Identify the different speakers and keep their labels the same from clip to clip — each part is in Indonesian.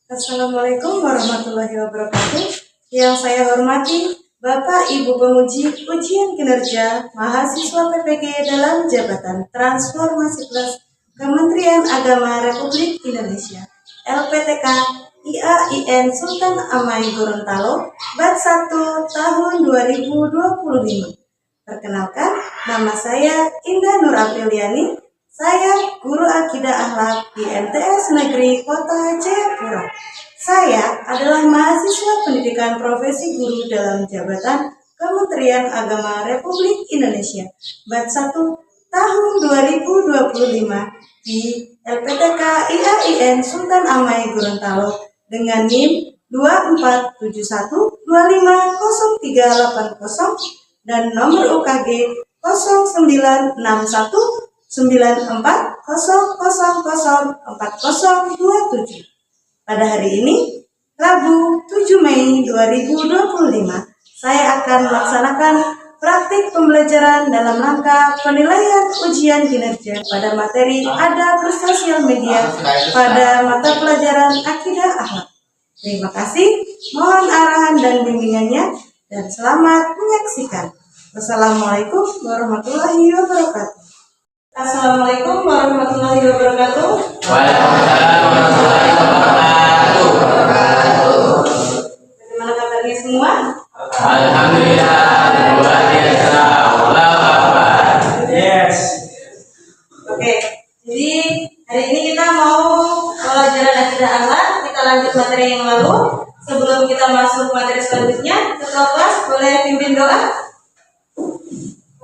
Speaker 1: Assalamualaikum warahmatullahi wabarakatuh. Yang saya hormati Bapak Ibu Penguji Ujian Kinerja Mahasiswa PPG dalam Jabatan Transformasi Plus Kementerian Agama Republik Indonesia LPTK IAIN Sultan Amai Gorontalo Bat 1 tahun 2025. Perkenalkan, nama saya Indah Nur Apriliani. Saya guru akidah akhlak di MTS Negeri Kota Jayapura. Saya adalah mahasiswa pendidikan profesi guru dalam jabatan Kementerian Agama Republik Indonesia Bat 1 tahun 2025 di LPTK IAIN Sultan Amai Gorontalo dengan NIM 2471250380 dan nomor UKG 0961 94004027. Pada hari ini, Rabu 7 Mei 2025, saya akan melaksanakan praktik pembelajaran dalam rangka penilaian ujian kinerja pada materi adab bersosial media pada mata pelajaran akidah akhlak. Terima kasih, mohon arahan dan bimbingannya, dan selamat menyaksikan. Wassalamualaikum warahmatullahi wabarakatuh. Assalamualaikum warahmatullahi wabarakatuh.
Speaker 2: Waalaikumsalam warahmatullahi wabarakatuh.
Speaker 1: Bagaimana kabarnya semua?
Speaker 2: Alhamdulillah, luar biasa. Allahu Akbar.
Speaker 3: Yes.
Speaker 1: Oke, jadi hari ini kita mau pelajaran akidah akhlak. Kita lanjut materi yang lalu. Sebelum kita masuk materi selanjutnya, ketua kelas boleh pimpin doa.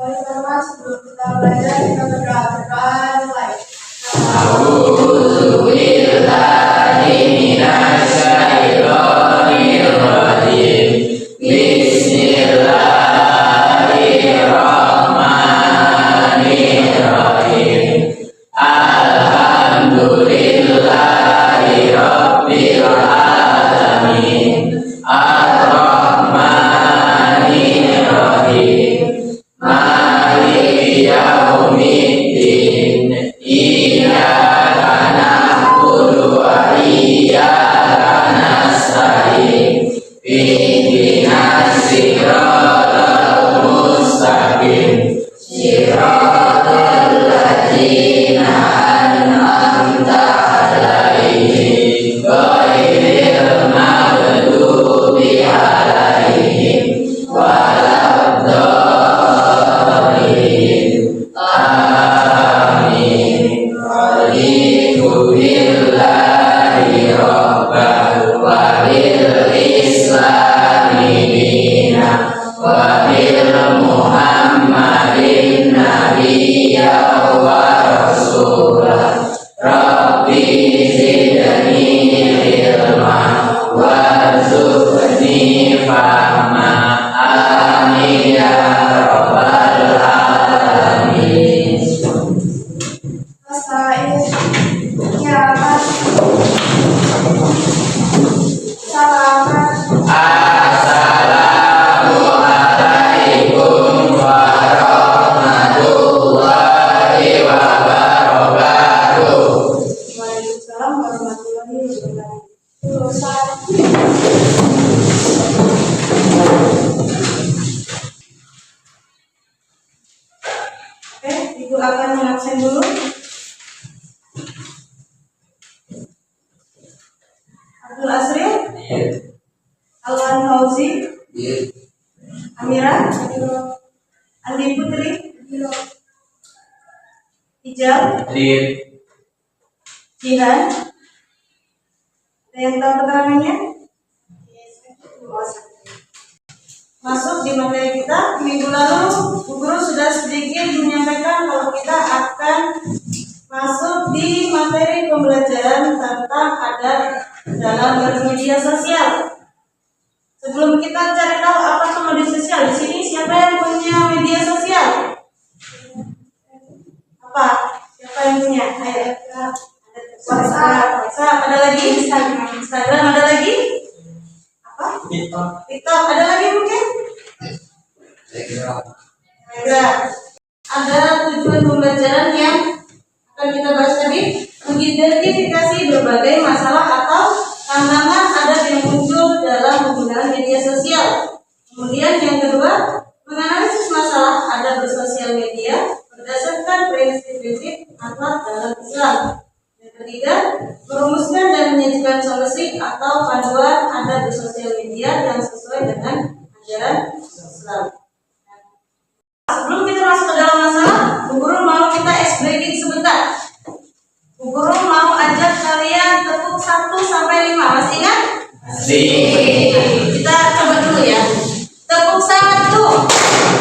Speaker 4: Pertama, sebelum kita belajar, kita berdoa mulai.
Speaker 2: A'udzu billahi minasyaitonir rajim. Bismillahirrahmanirrahim. Alhamdulillahi rabbil alamin. Ar-Rahmanir Rahim. Maliki yaumiddin. Iyyaka na'budu wa iyyaka nasta'in. Ihdinas siratal mustaqim. Siratal ladzina an'amta 'alaihim ghairil maghdubi 'alaihim waladdallin. Amin. Raditu billahi rabban wa bil islami dina wa bil muhammadin nabiyya wa rasulah. Rabbi zidni ilma warzuqni fahma. Amin ya rabbal alamin.
Speaker 4: Astagfirullah. Selamat.
Speaker 2: Assalamualaikum warahmatullahi wabarakatuh.
Speaker 1: Waalaikumsalam warahmatullahi wabarakatuh.
Speaker 4: Lulusan.
Speaker 1: Oke, Ibu akan mengabsen dulu. Abdul Asril, Alwan Fauzi, Amira, Andi Putri, Hijab, Jihan. Ada yang tahu keterangannya? Masuk di materi kita. Minggu lalu Bu Guru sudah sedikit menyampaikan kalau kita akan masuk di materi pembelajaran tentang adab dalam bermedia sosial. Sebelum kita cari tahu apa itu media sosial, di sini siapa yang punya media sosial? Apa? Siapa yang punya? Ayo. WhatsApp, ada lagi? Instagram ada lagi? Apa? TikTok ada lagi mungkin? Telegram. Ada tujuan pembelajaran yang akan kita bahas tadi, mengidentifikasi berbagai masalah atau tantangan Kemudian yang kedua, menganalisis masalah ada bersosial media berdasarkan prinsip-prinsip akhlak dalam Islam. Yang ketiga, merumuskan dan menyajikan solusi atau panduan ada bersosial media yang sesuai dengan ajaran Islam. Sebelum kita masuk ke dalam masalah, Bu Guru mau kita breaking sebentar. Bu Guru mau ajak kalian tepuk 1 sampai 5. Masih ingat?
Speaker 2: Masih.
Speaker 1: Kita coba dulu ya. Tepuk 1,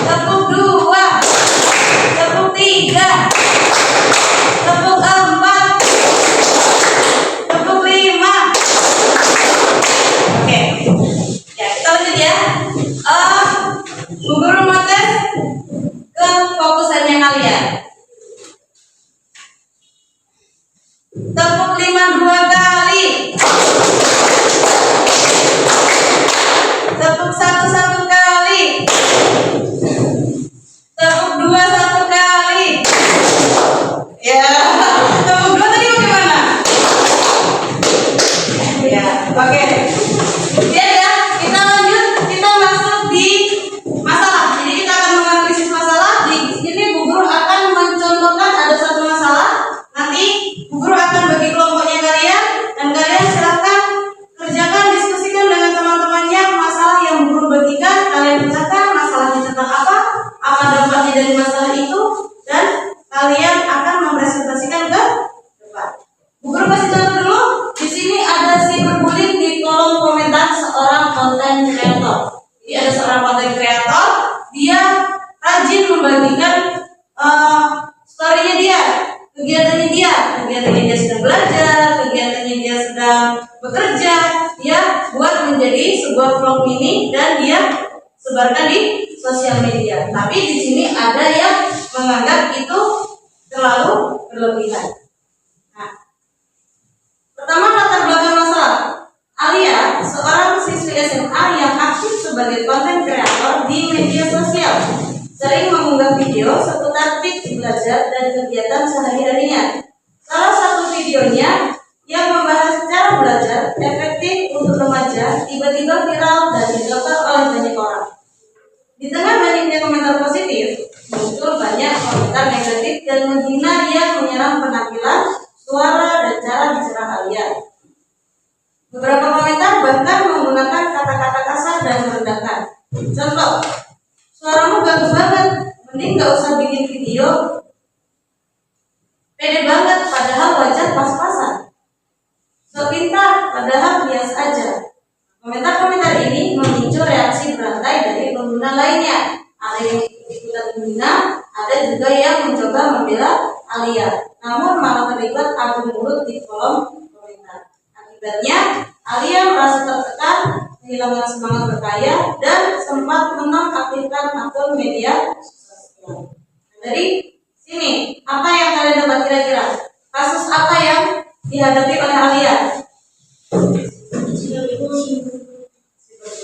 Speaker 1: tepuk 2, tepuk 3, tepuk 4, tepuk 5. Oke. Ya, kita lanjut ya. Bu Guru mau tes ke fokusannya kalian. Tepuk 5 2 kali. Tepuk 1 kali. Tepuk 2 1 kali. Ya, tepuk 2 tadi bagaimana? Ya, oke. Ya, kita lanjut. Kita masuk di masalah. Jadi kita akan menganalisis masalah. Di sini Bu Guru akan mencontohkan ada satu masalah. Nanti Bu Guru akan bagi kelompoknya kalian dan kalian silakan kerjakan, diskusikan dengan teman-temannya masalah yang Bu Guru bagikan. Kalian kerjakan masalahnya tentang apa dampaknya dari masalah itu, dan kalian akan mempresentasikan ke depan. Bu Guru kasih contoh dulu. Di sini ada cyberbullying di kolom komentar seorang konten kreator. Jadi ada seorang konten kreator, dia rajin membagikan story-nya dia, kegiatannya dia sedang belajar, kegiatannya dia sedang bekerja, dia buat menjadi sebuah vlog mini dan dia sebarkan di sosial media. Tapi di sini ada yang menganggap itu terlalu berlebihan. Nah, pertama latar belakang masalah. Alia, seorang siswi SMA yang aktif sebagai konten kreator di media sosial, sering mengunggah video seputar tips belajar dan kegiatan sehari-harinya. Salah satu videonya yang membahas cara belajar efektif untuk remaja tiba-tiba viral dan ditonton oleh banyak orang. Di tengah banyaknya komentar positif, muncul banyak komentar negatif dan menghina yang menyerang penampilan, suara, dan cara bicara Alia. Beberapa komentar bahkan menggunakan kata-kata kasar dan merendahkan. Contoh, suaramu ganggu banget, mending gak usah bikin video. Pede banget, padahal wajah pas-pasan. So pintar, padahal biasa aja. Komentar-komentar ini memicu reaksi berantai dari pengguna lainnya. Ada yang ikutan menghina, ada juga yang mencoba membela Alia, namun malah terlibat adu mulut di kolom komentar. Akibatnya, Alia merasa tertekan, kehilangan semangat berkarya, dan sempat menonaktifkan akun media sosial. Dari sini, apa yang kalian dapat kira-kira? Kasus apa yang dihadapi oleh Alia?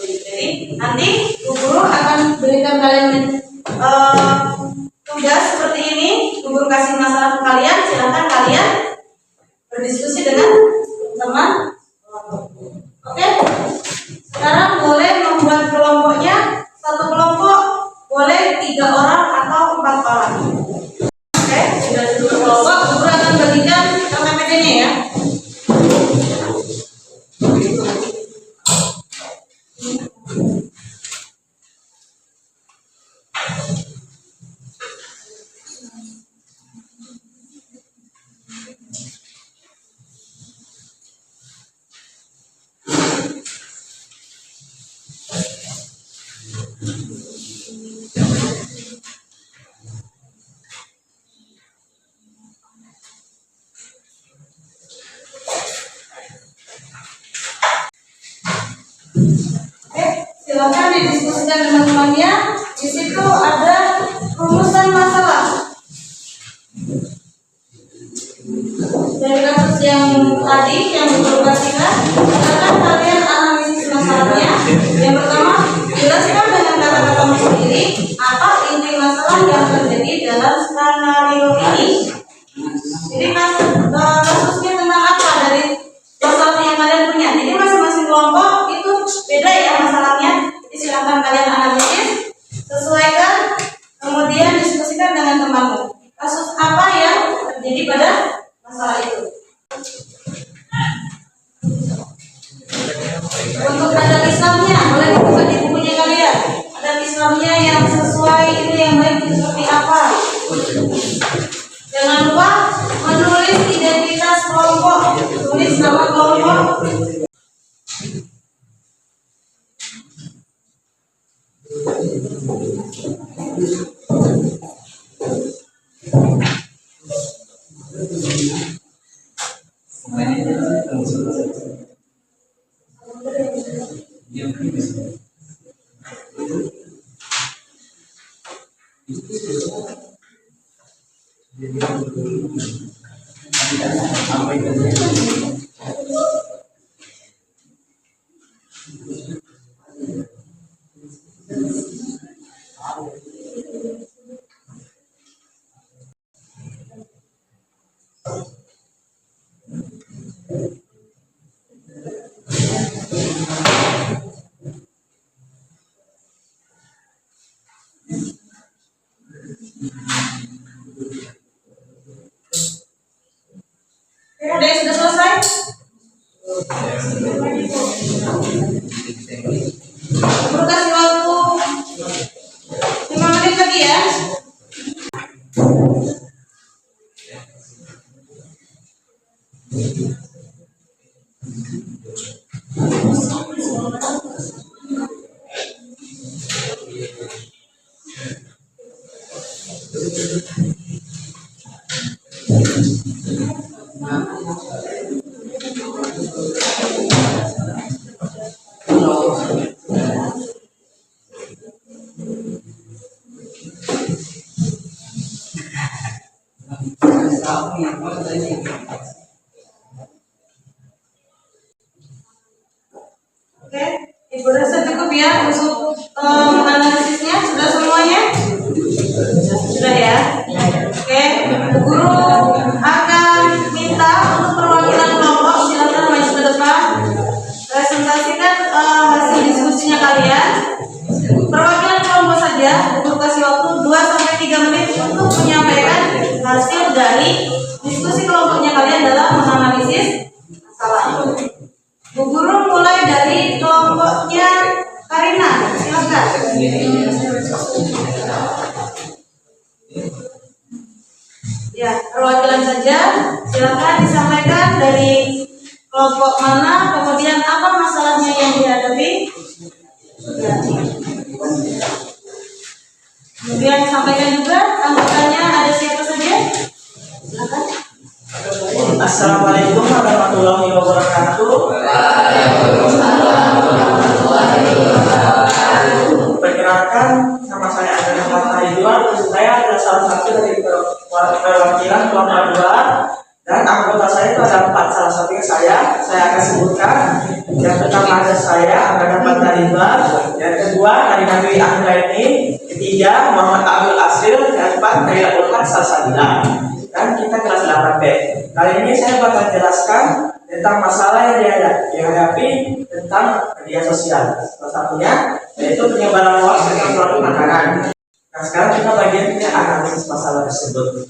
Speaker 1: Jadi nanti Bu Guru akan berikan kalian tugas seperti ini. Bu Guru kasih masalah ke kalian, silakan kalian berdiskusi dengan teman. Oke? Sekarang boleh membuat kelompoknya. Satu kelompok boleh 3 orang atau 4 orang. Oke, sudah 2 kelompok. Bu Guru akan bagikan PPT-nya ya. Silakan didiskusikan teman-temannya. Di situ ada rumusan masalah. Dari kasus yang tadi yang diperhatikan, silakan kalian analisis masalahnya. Yang pertama, jelaskan dengan kata-katamu sendiri apa inti masalah yang terjadi dalam skenario ini. Jadi kasusnya tentang apa dari masalah yang kalian punya. Jadi masing-masing kelompok itu beda ya masalahnya. Jadi silakan kalian analisis kasus apa yang terjadi pada masalah itu. Untuk adat Islamnya, boleh dibuka di bukunya kalian. Adat Islamnya yang sesuai itu yang baik itu seperti apa? Jangan lupa menulis identitas kelompok, tulis nama kelompok. Ada yang sudah selesai? Perlu kasih waktu 5 menit lagi ya. Oke, Ibu rasa cukup ya untuk menganalisisnya. Sudah semuanya? Sudah ya? Oke, Bu Guru akan minta untuk perwakilan kelompok silakan maju ke depan. Presentasikan hasil diskusinya kalian. Perwakilan kelompok saja, Bu Guru kasih waktu 2-3 menit untuk menyampaikan hasil dari diskusi kelompoknya kalian dalam menganalisis masalah. Bu Guru mulai dari kelompoknya Karina, silakan. Ya, perwakilan saja, silakan disampaikan dari kelompok mana, kemudian apa masalahnya yang dihadapi. Ya. Kemudian sampaikan juga anggotanya ada siapa saja. Silakan.
Speaker 3: Assalamualaikum warahmatullahi wabarakatuh. Perkenalkan, nama saya adalah Muhammad Ridwan. Saya adalah salah satu dari perwakilan kelompok 2 dan anggota saya itu ada 4. Salah satunya saya akan sebutkan. Yang pertama ada saya, Muhammad Ridwan. Yang kedua, Karina Dwi Anggraini. Ketiga, Muhammad Abdul Asril. Yang keempat, Kaila Ulkan Salsabila. Dan kita kelas 8B. Kali ini saya bakal jelaskan tentang masalah yang dihadapi tentang media sosial. Salah satunya yaitu penyebaran hoax tentang produk makanan. Nah, sekarang kita bagian analisis masalah tersebut.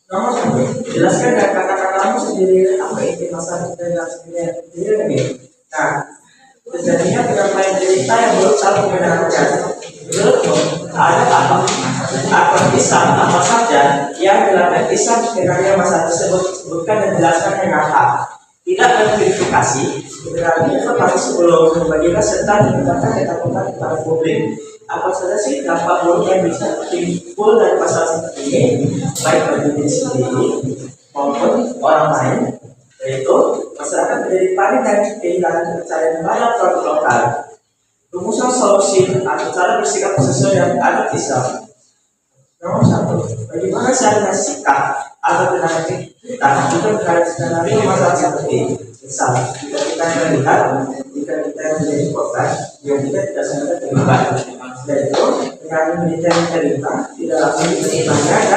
Speaker 3: Nomor 1, jelaskan dengan kata-katamu sendiri apa itu masalah dan sendiri ini. Nah, terjadinya penyampaian cerita yang belum saling membenarkan. Menurutmu ada apa kisah apa saja yang dilakukan Islam sebenarnya masalah tersebut sebutkan dan jelaskan dengan hak. Tidak terverifikasi sebenarnya informasi sebelum membagikan serta menggunakan ketakutan kepada publik. Apa saja sih dampak buruk yang bisa timbul dari masalah seperti ini, baik bagi diri sendiri maupun orang lain, yaitu masyarakat menjadi panik dan kehilangan kepercayaan pada produk lokal. Rumusan solusi atau cara bersikap sesuai dengan adat Islam. Nomor 1, bagaimana cara sikap atau tindakan kita terhadap skenario masalah seperti misal jika kita melihat jika kita menjadi korban yang kita tidak sengaja terlibat, yaitu dengan militer cerita tidak langsung diterimanya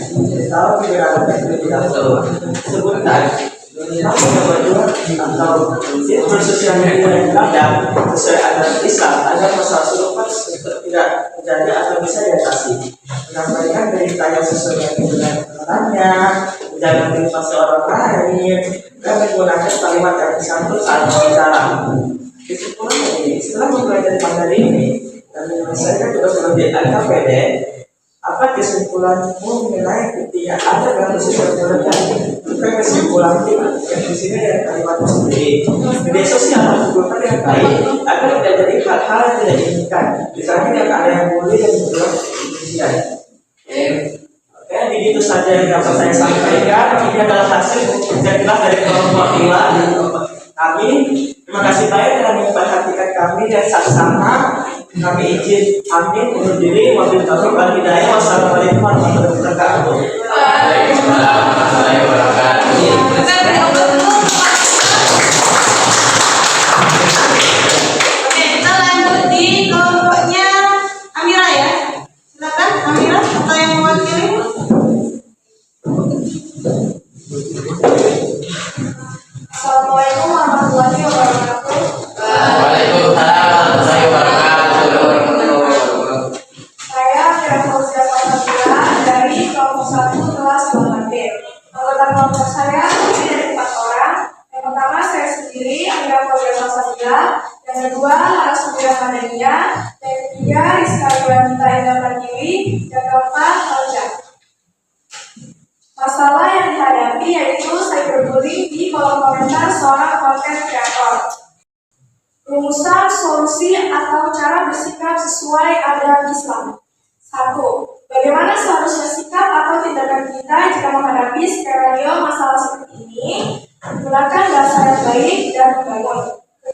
Speaker 3: dan tahu kebenarannya terlebih dahulu. Sebutkan atau fitur sosial media yang ada sesuai ajaran Islam agar masalah serupa tidak terjadi atau bisa diatasi. menyampaikan beritanya sesuai dengan kebenarannya, menjaga privasi orang lain, dan menggunakan kalimat yang disantun saat berbicara. Kesimpulannya ini, setelah mempelajari materi ini dan menyelesaikan tugas ujian LKPD, apa kesimpulanmu mengenai ketika ada dalam sosial media? Bukan kesimpulan kita, yang di sini dari kalimatnya sendiri. Media sosial harus digunakan yang baik agar tidak jadi hal-hal yang tidak diinginkan. Misalnya yang ada yang boleh dan belum diinginkan. Oke, begitu saja yang dapat saya sampaikan. Ini adalah hasil kerja keras dari kelompok perwakilan kami. Terima kasih banyak telah memperhatikan kami dan saksama. Kami izin amin undur diri. Wabillahi taufiq wal hidayah. Wassalamualaikum warahmatullahi wabarakatuh.
Speaker 2: Waalaikumsalam warahmatullahi wabarakatuh.
Speaker 1: Oke, kita lanjut di kelompoknya Amira ya. Silakan Amira atau yang mewakili.
Speaker 4: Assalamualaikum warahmatullahi wabarakatuh.
Speaker 2: Waalaikumsalam warahmatullahi wabarakatuh.
Speaker 4: Saya Fira Fauzia Fauzia dari kelompok 1 kelas 8B. Anggota kelompok saya terdiri dari 4 orang. Yang pertama saya sendiri, Amira Fauzia Fauzia. Yang kedua, Laras Fauzia Madania. Yang ketiga, Rizka Yuwanita Indah Pertiwi. Yang keempat, Fauzia. Masalah yang dihadapi yaitu cyberbullying di kolom komentar seorang konten kreator. Rumusan, solusi, atau cara bersikap sesuai ajaran Islam. 1. Bagaimana seharusnya sikap atau tindakan kita jika menghadapi skenario masalah seperti ini? Gunakan bahasa yang baik dan membangun.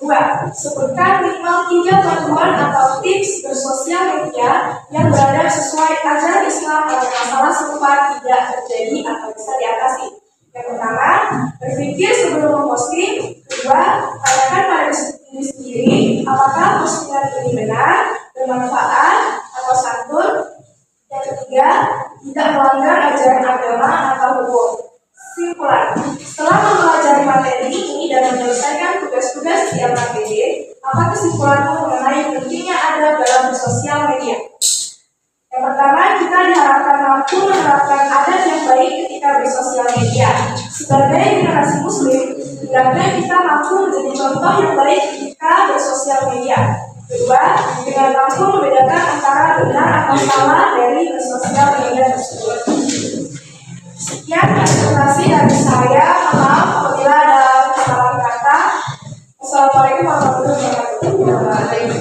Speaker 4: 2. Sebutkan minimal 3 panduan atau tips bersosial media yang beradab sesuai ajaran Islam agar masalah serupa tidak terjadi atau bisa diatasi. Yang pertama, berpikir sebelum memposting. Kedua, tanyakan pada diri sendiri apakah postingan ini benar, bermanfaat, atau santun. Yang ketiga, tidak melanggar ajaran agama atau hukum. Kesimpulan, setelah mempelajari materi ini dan menyelesaikan tugas-tugas di LKPD, apa kesimpulanmu mengenai pentingnya adab dalam bersosial media? Yang pertama, kita diharapkan mampu menerapkan adab yang baik ketika bersosial media. Sebagai generasi muslim, hendaknya kita mampu menjadi contoh yang baik ketika bersosial media. Kedua, dengan mampu membedakan antara benar atau salah dari bersosial media tersebut. Sekian presentasi dari saya. Maaf apabila ada kesalahan kata. Wassalamualaikum warahmatullahi wabarakatuh.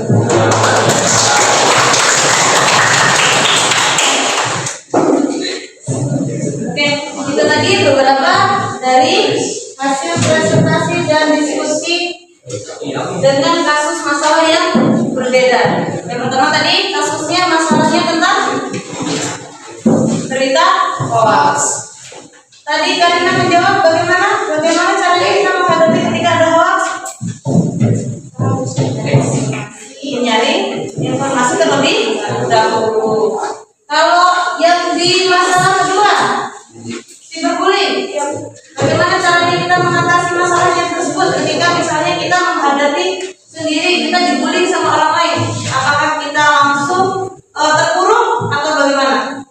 Speaker 1: Oke, itu tadi beberapa dari hasil presentasi dan diskusi dengan kasus masalah yang berbeda. Yang pertama tadi kasusnya masalahnya tentang berita hoax. Tadi Karina menjawab bagaimana caranya kita menghadapi ketika ada hoax? Menyaring informasi terlebih dahulu. Kalau yang di masalah kedua, cyberbullying, bagaimana caranya kita mengatasi masalahnya tersebut ketika misalnya kita menghadapi sendiri kita dibullying sama orang lain? Apakah kita langsung terpuruk atau bagaimana?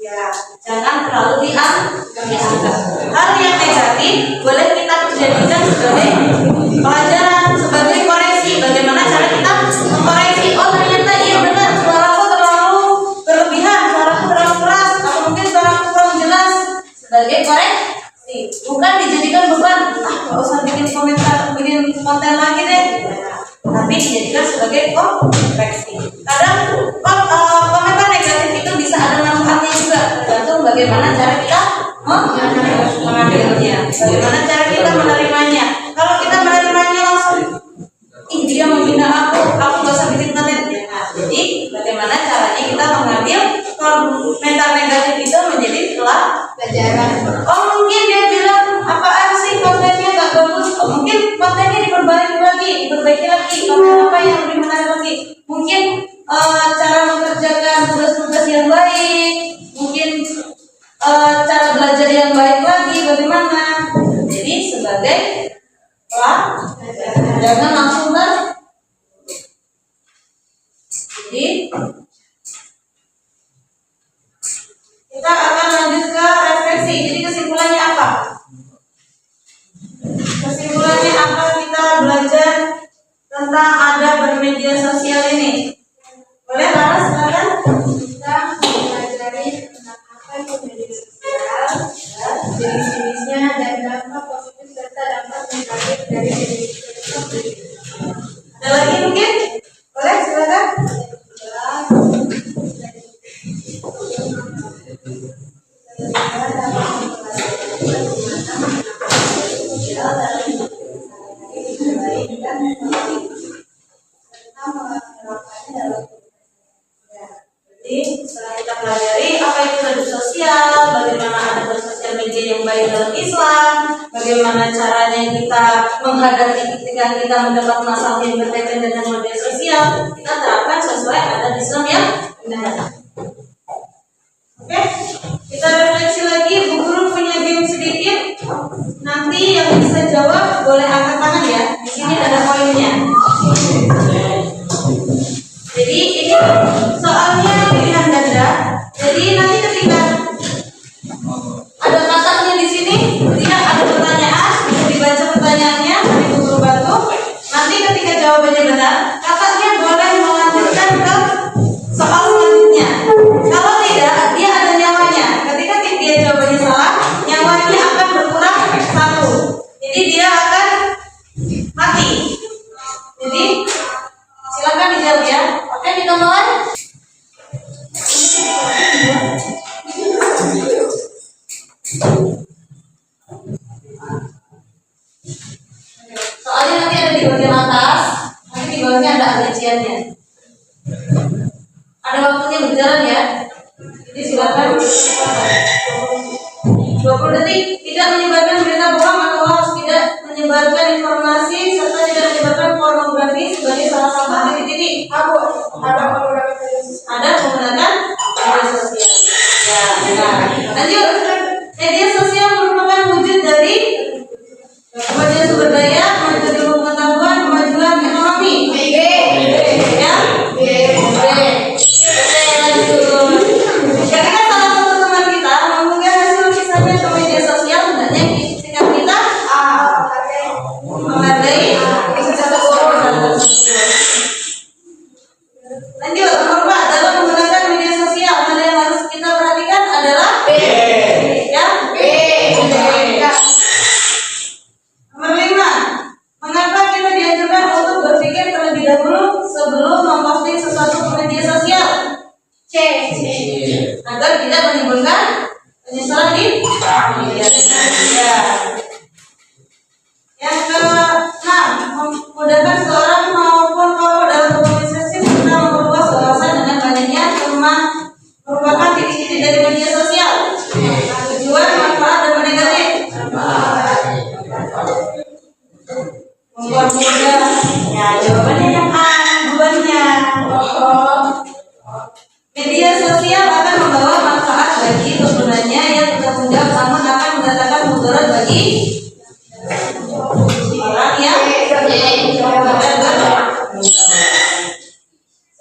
Speaker 1: Ya, jangan terlalu dianggap. Hal yang negatif boleh kita jadikan sebagai pelajaran, sebagai koreksi. Bagaimana cara kita mengkoreksi? Oh ternyata iya benar, suaraku terlalu berlebihan, suaraku terlalu keras, atau mungkin suaraku kurang jelas. Sebagai koreksi, bukan dijadikan beban. Nggak usah bikin konten lagi deh. Tapi dijadikan sebagai koreksi. Kadang komentar negatif itu bisa ada manfaatnya juga, tergantung bagaimana cara kita mengambilnya, bagaimana cara kita menerimanya. Kalau kita menerimanya langsung, dia menghina aku gak usah bikin konten. Nah, jadi bagaimana caranya kita mengambil komentar negatif itu menjadi pelajaran. Oh mungkin dia bilang apaan sih kontennya gak bagus, mungkin kontennya diperbaiki lagi, konten apa yang lebih menarik lagi. Mungkin cara mengerjakan tugas-tugas yang baik, mungkin cara belajar yang baik lagi bagaimana. Jadi sebagai jangan langsung jadi Kita akan lanjut ke refleksi. Jadi kesimpulannya apa? Kesimpulannya apa kita belajar tentang ada bermedia sosial ini? Boleh Laras, silakan.
Speaker 4: Kita mempelajari tentang apa itu media sosial, jenis-jenisnya, dan dampak positif serta dampak negatif dari media sosial.
Speaker 1: Ada lagi mungkin? Boleh, silakan. Jadi setelah kita pelajari apa itu media sosial, bagaimana ada bersosial media yang baik dalam Islam, bagaimana caranya kita menghadapi ketika kita mendapat masalah yang berkaitan dengan media sosial, kita terapkan sesuai adat Islam yang benar. Oke, kita refleksi lagi. Bu Guru punya game sedikit. Nanti yang bisa jawab boleh angkat tangan ya. Di sini ada poinnya. Jadi ini soalnya pilihan ganda. Jadi nanti ketika ada kataknya di sini, dia ada pertanyaan, bisa dibaca pertanyaannya, nanti Bu Guru bantu. Nanti ketika jawabannya benar, kataknya boleh melanjutkan ke soal selanjutnya. Kalau tidak, dia ada nyawanya. Ketika dia jawabannya salah, nyawanya akan berkurang 1. Jadi dia akan mati. Jadi silakan dijawab ya. Oke, kita mulai. Soalnya nanti ada di bagian atas, nanti di bawahnya ada rinciannya. Ada waktunya berjalan ya. Jadi silakan 20 detik. Tidak menyebarkan berita bohong atau hoax, tidak menyebarkan informasi serta tidak menyebarkan pornografi sebagai salah satu titik-titik. Ada menggunakan media sosial. Ya, nah, lanjut. Media sosial merupakan wujud dari kemajuan sumber daya, kemajuan ilmu pengetahuan, kemajuan ekonomi. Ya. Ketika salah satu teman kita mengunggah hasil kisahnya ke media sosial, hendaknya sikap kita menghargai lanjut. Nomor 4, dalam menggunakan media sosial mana yang harus kita perhatikan adalah ya. Nomor 5, mengapa kita dianjurkan untuk berpikir terlebih dahulu sebelum memposting sesuatu ke media sosial? Agar tidak menimbulkan penyesalan di media sosial. Yang ke-6, memudahkan seorang maupun kelompok dalam berkomunikasi serta memperluas wawasan dengan banyaknya teman merupakan titik-titik dari media sosial. Tujuan, manfaat, dan negatif. Mempermudah. Ya, jawabannya yang A, duanya. Media sosial akan membawa manfaat bagi penggunanya yang bertanggung jawab, namun akan mendatangkan mudarat bagi orang yang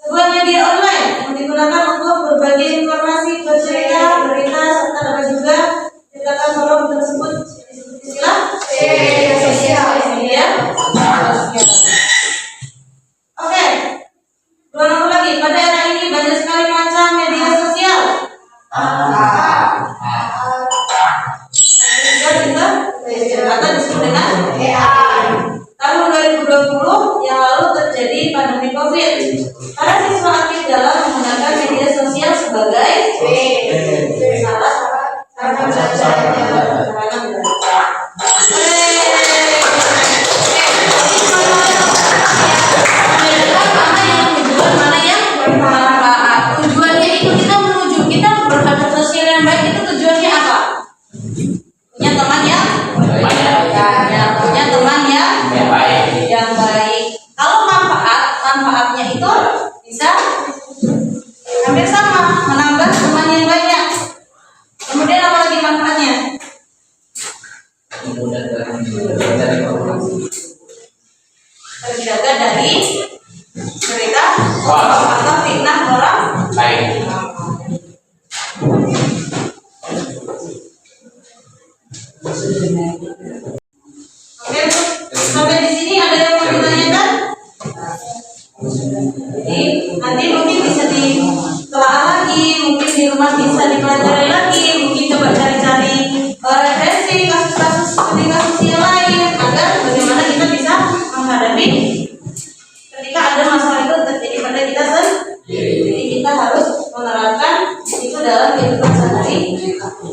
Speaker 1: sebuah media online yang digunakan untuk berbagi informasi, bercerita, berita, serta dapat juga ceritakan forum tersebut disebut istilah media sosial. Oke, 2 nomor lagi. Pada era ini banyak sekali macam media sosial. Atau disebut dengan tahun 2020 yang lalu terjadi pandemi COVID. Para siswa aktif dalam menggunakan media sosial sebagai salah sarana belajar. Mana yang bermanfaat. Tujuannya itu kita berhadapan sosial yang baik, itu tujuannya apa? Punya teman yang punya teman yang baik. Kalau manfaatnya itu bisa hampir sama, menambah teman yang banyak. Kemudian apa lagi manfaatnya? Terjaga dari berita atau fitnah orang lain. dipelajari lagi, mungkin coba cari-cari referensi kasus-kasus seperti kasus yang lain agar bagaimana kita bisa menghadapi ketika ada masalah itu terjadi pada kita sendiri. Jadi kita harus menerapkan itu dalam kehidupan sehari-hari.